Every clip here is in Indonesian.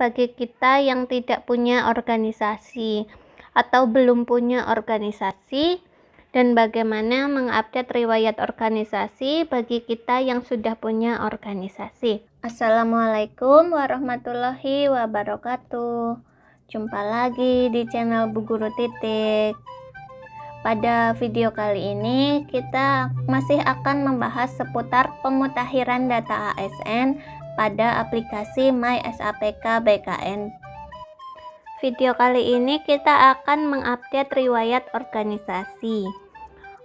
bagi kita yang tidak punya organisasi atau belum punya organisasi, dan bagaimana mengupdate riwayat organisasi bagi kita yang sudah punya organisasi. Assalamualaikum warahmatullahi wabarakatuh. Jumpa lagi di channel Bu Guru Titik. Pada video kali ini kita masih akan membahas seputar pemutakhiran data ASN pada aplikasi MySAPK BKN. Video kali ini kita akan mengupdate riwayat organisasi.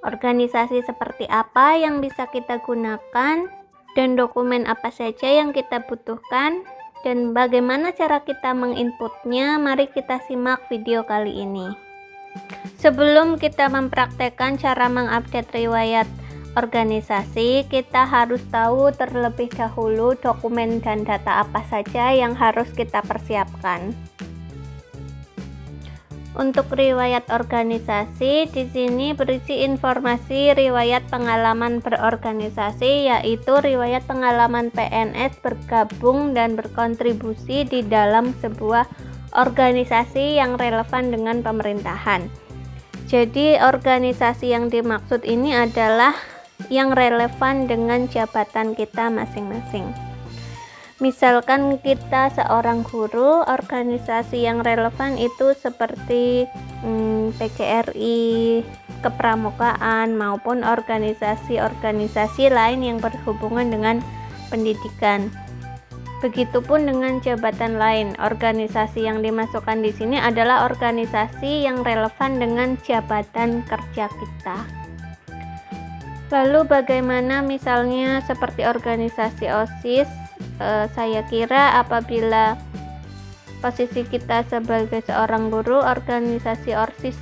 Organisasi seperti apa yang bisa kita gunakan, dan dokumen apa saja yang kita butuhkan, dan bagaimana cara kita menginputnya. Mari kita simak video kali ini. Sebelum kita mempraktekkan cara mengupdate riwayat organisasi, kita harus tahu terlebih dahulu dokumen dan data apa saja yang harus kita persiapkan. Untuk riwayat organisasi, di sini berisi informasi riwayat pengalaman berorganisasi, yaitu riwayat pengalaman PNS bergabung dan berkontribusi di dalam sebuah organisasi yang relevan dengan pemerintahan. Jadi, organisasi yang dimaksud ini adalah yang relevan dengan jabatan kita masing-masing. Misalkan kita seorang guru, organisasi yang relevan itu seperti PGRI, kepramukaan, maupun organisasi-organisasi lain yang berhubungan dengan pendidikan. Begitupun dengan jabatan lain. Organisasi yang dimasukkan di sini adalah organisasi yang relevan dengan jabatan kerja kita. Lalu bagaimana misalnya seperti organisasi OSIS? Saya kira apabila posisi kita sebagai seorang guru, organisasi OSIS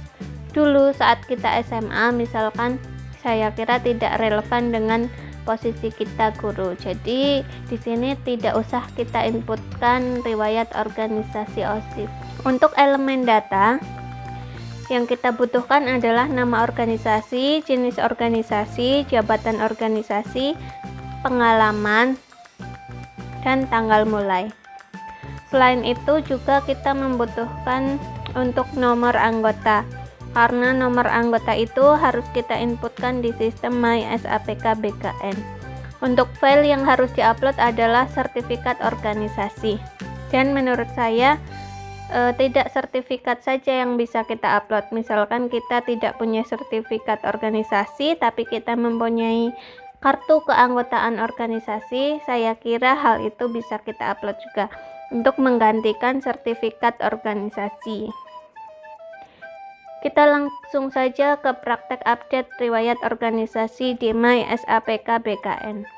dulu saat kita SMA misalkan, saya kira tidak relevan dengan posisi kita guru. Jadi di sini tidak usah kita inputkan riwayat organisasi OSIS. Untuk elemen data yang kita butuhkan adalah nama organisasi, jenis organisasi, jabatan organisasi, pengalaman, dan tanggal mulai. Selain itu juga kita membutuhkan untuk nomor anggota, karena nomor anggota itu harus kita inputkan di sistem MySAPK BKN. Untuk file yang harus diupload adalah sertifikat organisasi, dan menurut saya tidak sertifikat saja yang bisa kita upload. Misalkan kita tidak punya sertifikat organisasi tapi kita mempunyai kartu keanggotaan organisasi, saya kira hal itu bisa kita upload juga untuk menggantikan sertifikat organisasi. Kita langsung saja ke praktek update riwayat organisasi di MySAPK BKN.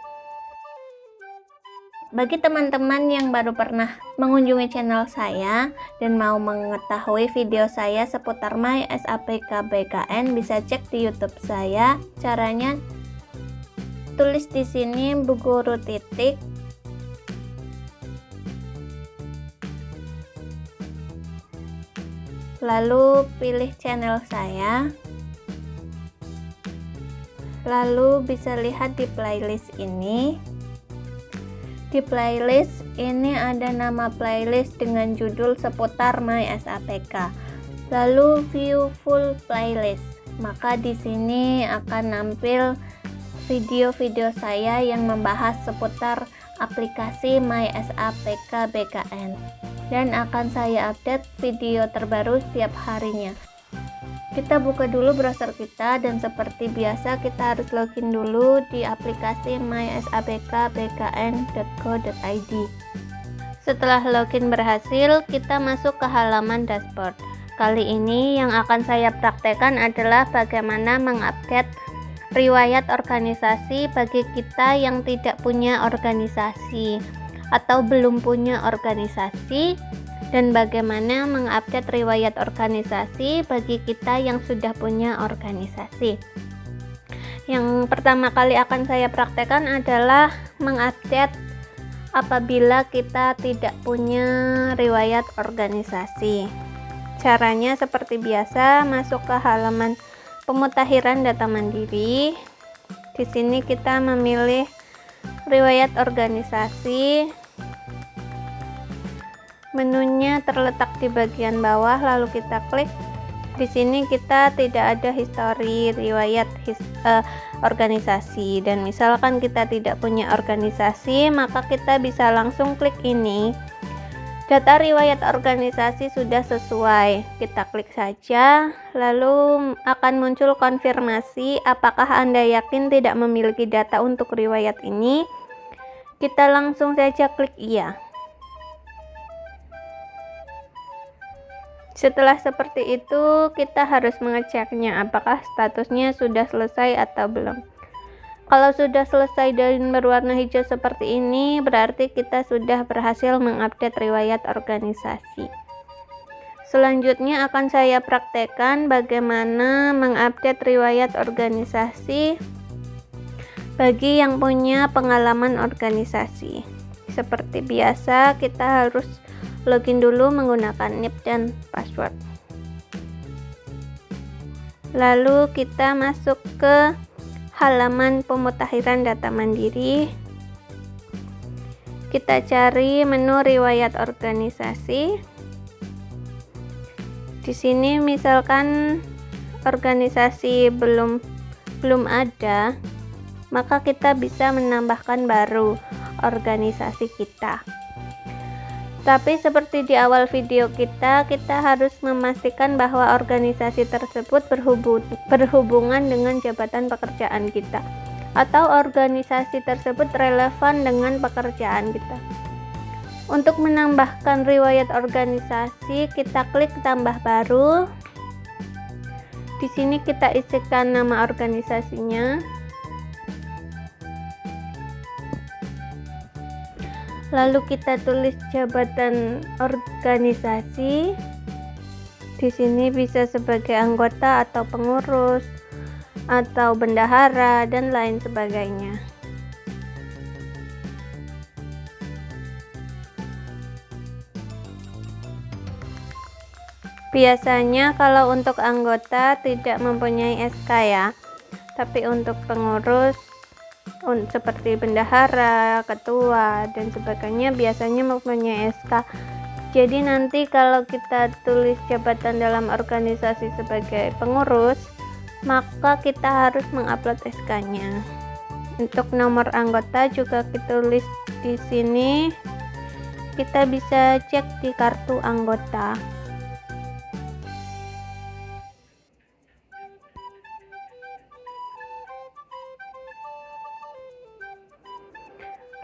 Bagi teman-teman yang baru pernah mengunjungi channel saya dan mau mengetahui video saya seputar MySAPK BKN, bisa cek di YouTube saya. Caranya tulis di sini Bu Guru Titik, lalu pilih channel saya, lalu bisa lihat di playlist ini. Di playlist ini ada nama playlist dengan judul seputar MySAPK, lalu view full playlist, maka di sini akan nampil video-video saya yang membahas seputar aplikasi MySAPK BKN, dan akan saya update video terbaru setiap harinya. Kita buka dulu browser kita, dan seperti biasa kita harus login dulu di aplikasi mysapkbkn.go.id. Setelah login berhasil, kita masuk ke halaman dashboard. Kali ini yang akan saya praktekkan adalah bagaimana mengupdate riwayat organisasi bagi kita yang tidak punya organisasi atau belum punya organisasi, dan bagaimana mengupdate riwayat organisasi bagi kita yang sudah punya organisasi. Yang pertama kali akan saya praktekkan adalah mengupdate apabila kita tidak punya riwayat organisasi. Caranya seperti biasa, masuk ke halaman pemutakhiran data mandiri. Di sini kita memilih riwayat organisasi. Menunya terletak di bagian bawah, lalu kita klik. Di sini kita tidak ada histori riwayat organisasi, dan misalkan kita tidak punya organisasi, maka kita bisa langsung klik ini. Data riwayat organisasi sudah sesuai, kita klik saja, lalu akan muncul konfirmasi apakah Anda yakin tidak memiliki data untuk riwayat ini. Kita langsung saja klik iya. Setelah seperti itu, kita harus mengeceknya apakah statusnya sudah selesai atau belum. Kalau sudah selesai dan berwarna hijau seperti ini, berarti kita sudah berhasil mengupdate riwayat organisasi. Selanjutnya akan saya praktekkan bagaimana mengupdate riwayat organisasi bagi yang punya pengalaman organisasi. Seperti biasa, kita harus login dulu menggunakan NIP dan password. Lalu kita masuk ke halaman pemutakhiran data mandiri. Kita cari menu riwayat organisasi. Di sini misalkan organisasi belum ada, maka kita bisa menambahkan baru organisasi kita. Tapi seperti di awal video kita harus memastikan bahwa organisasi tersebut berhubungan dengan jabatan pekerjaan kita, atau organisasi tersebut relevan dengan pekerjaan kita. Untuk menambahkan riwayat organisasi, kita klik tambah baru. Di sini kita isikan nama organisasinya. Lalu kita tulis jabatan organisasi. Di sini bisa sebagai anggota atau pengurus atau bendahara dan lain sebagainya. Biasanya kalau untuk anggota tidak mempunyai SK ya, tapi untuk pengurus seperti bendahara, ketua, dan sebagainya biasanya mempunyai SK. Jadi nanti kalau kita tulis jabatan dalam organisasi sebagai pengurus, maka kita harus mengupload SK-nya. Untuk nomor anggota juga kita tulis di sini. Kita bisa cek di kartu anggota.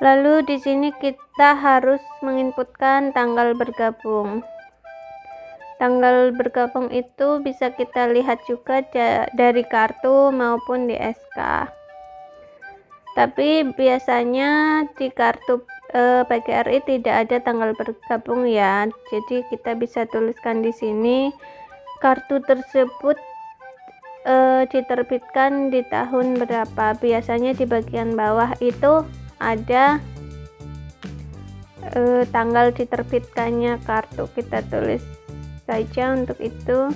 Lalu di sini kita harus menginputkan tanggal bergabung. Tanggal bergabung itu bisa kita lihat juga dari kartu maupun di SK. Tapi biasanya di kartu PGRI tidak ada tanggal bergabung ya. Jadi kita bisa tuliskan di sini kartu tersebut diterbitkan di tahun berapa. Biasanya di bagian bawah itu ada tanggal diterbitkannya kartu, kita tulis saja untuk itu.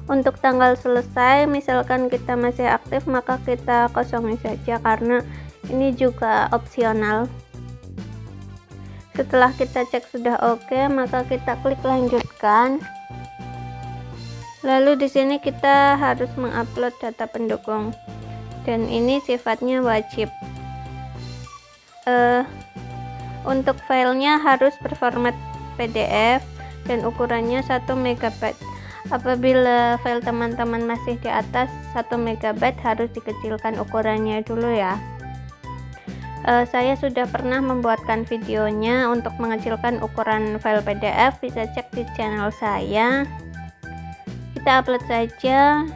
Untuk tanggal selesai, misalkan kita masih aktif, maka kita kosongin saja karena ini juga opsional. Setelah kita cek sudah oke, maka kita klik lanjutkan. Lalu di sini kita harus mengupload data pendukung, dan ini sifatnya wajib. Untuk filenya harus berformat PDF dan ukurannya 1 MB. Apabila file teman-teman masih di atas 1 MB, harus dikecilkan ukurannya dulu ya. Saya sudah pernah membuatkan videonya untuk mengecilkan ukuran file PDF, bisa cek di channel saya. Kita upload saja.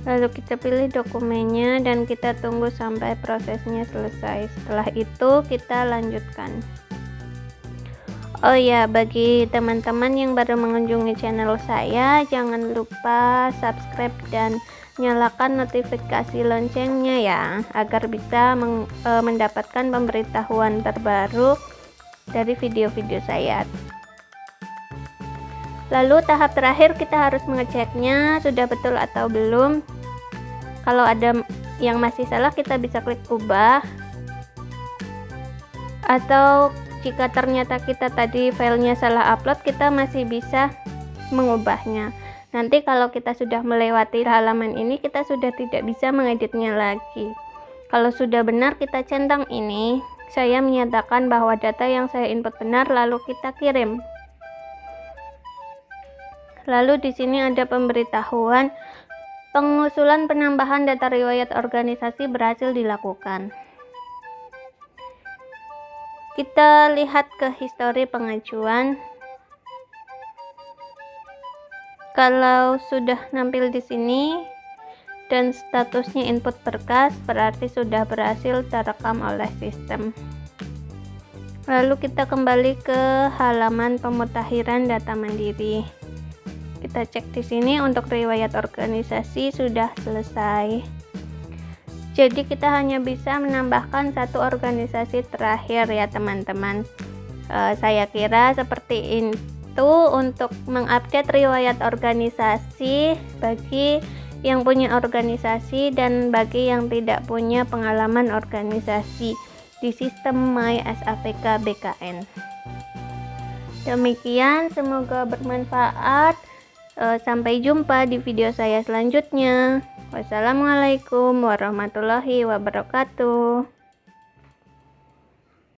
Lalu kita pilih dokumennya dan kita tunggu sampai prosesnya selesai. Setelah itu kita lanjutkan. Oh ya, bagi teman-teman yang baru mengunjungi channel saya, jangan lupa subscribe dan nyalakan notifikasi loncengnya ya, agar bisa mendapatkan pemberitahuan terbaru dari video-video saya. Lalu tahap terakhir kita harus mengeceknya sudah betul atau belum. Kalau ada yang masih salah, kita bisa klik ubah. Atau jika ternyata kita tadi filenya salah upload, kita masih bisa mengubahnya. Nanti kalau kita sudah melewati halaman ini, kita sudah tidak bisa mengeditnya lagi. Kalau sudah benar, kita centang ini. Saya menyatakan bahwa data yang saya input benar, lalu kita kirim. Lalu di sini ada pemberitahuan pengusulan penambahan data riwayat organisasi berhasil dilakukan. Kita lihat ke histori pengajuan. Kalau sudah nampil di sini dan statusnya input berkas, berarti sudah berhasil terekam oleh sistem. Lalu kita kembali ke halaman pemutakhiran data mandiri. Kita cek di sini untuk riwayat organisasi sudah selesai. Jadi kita hanya bisa menambahkan satu organisasi terakhir ya teman-teman. Saya kira seperti itu untuk mengupdate riwayat organisasi bagi yang punya organisasi dan bagi yang tidak punya pengalaman organisasi di sistem MySAPK BKN. Demikian, semoga bermanfaat. Sampai jumpa di video saya selanjutnya. Wassalamualaikum warahmatullahi wabarakatuh.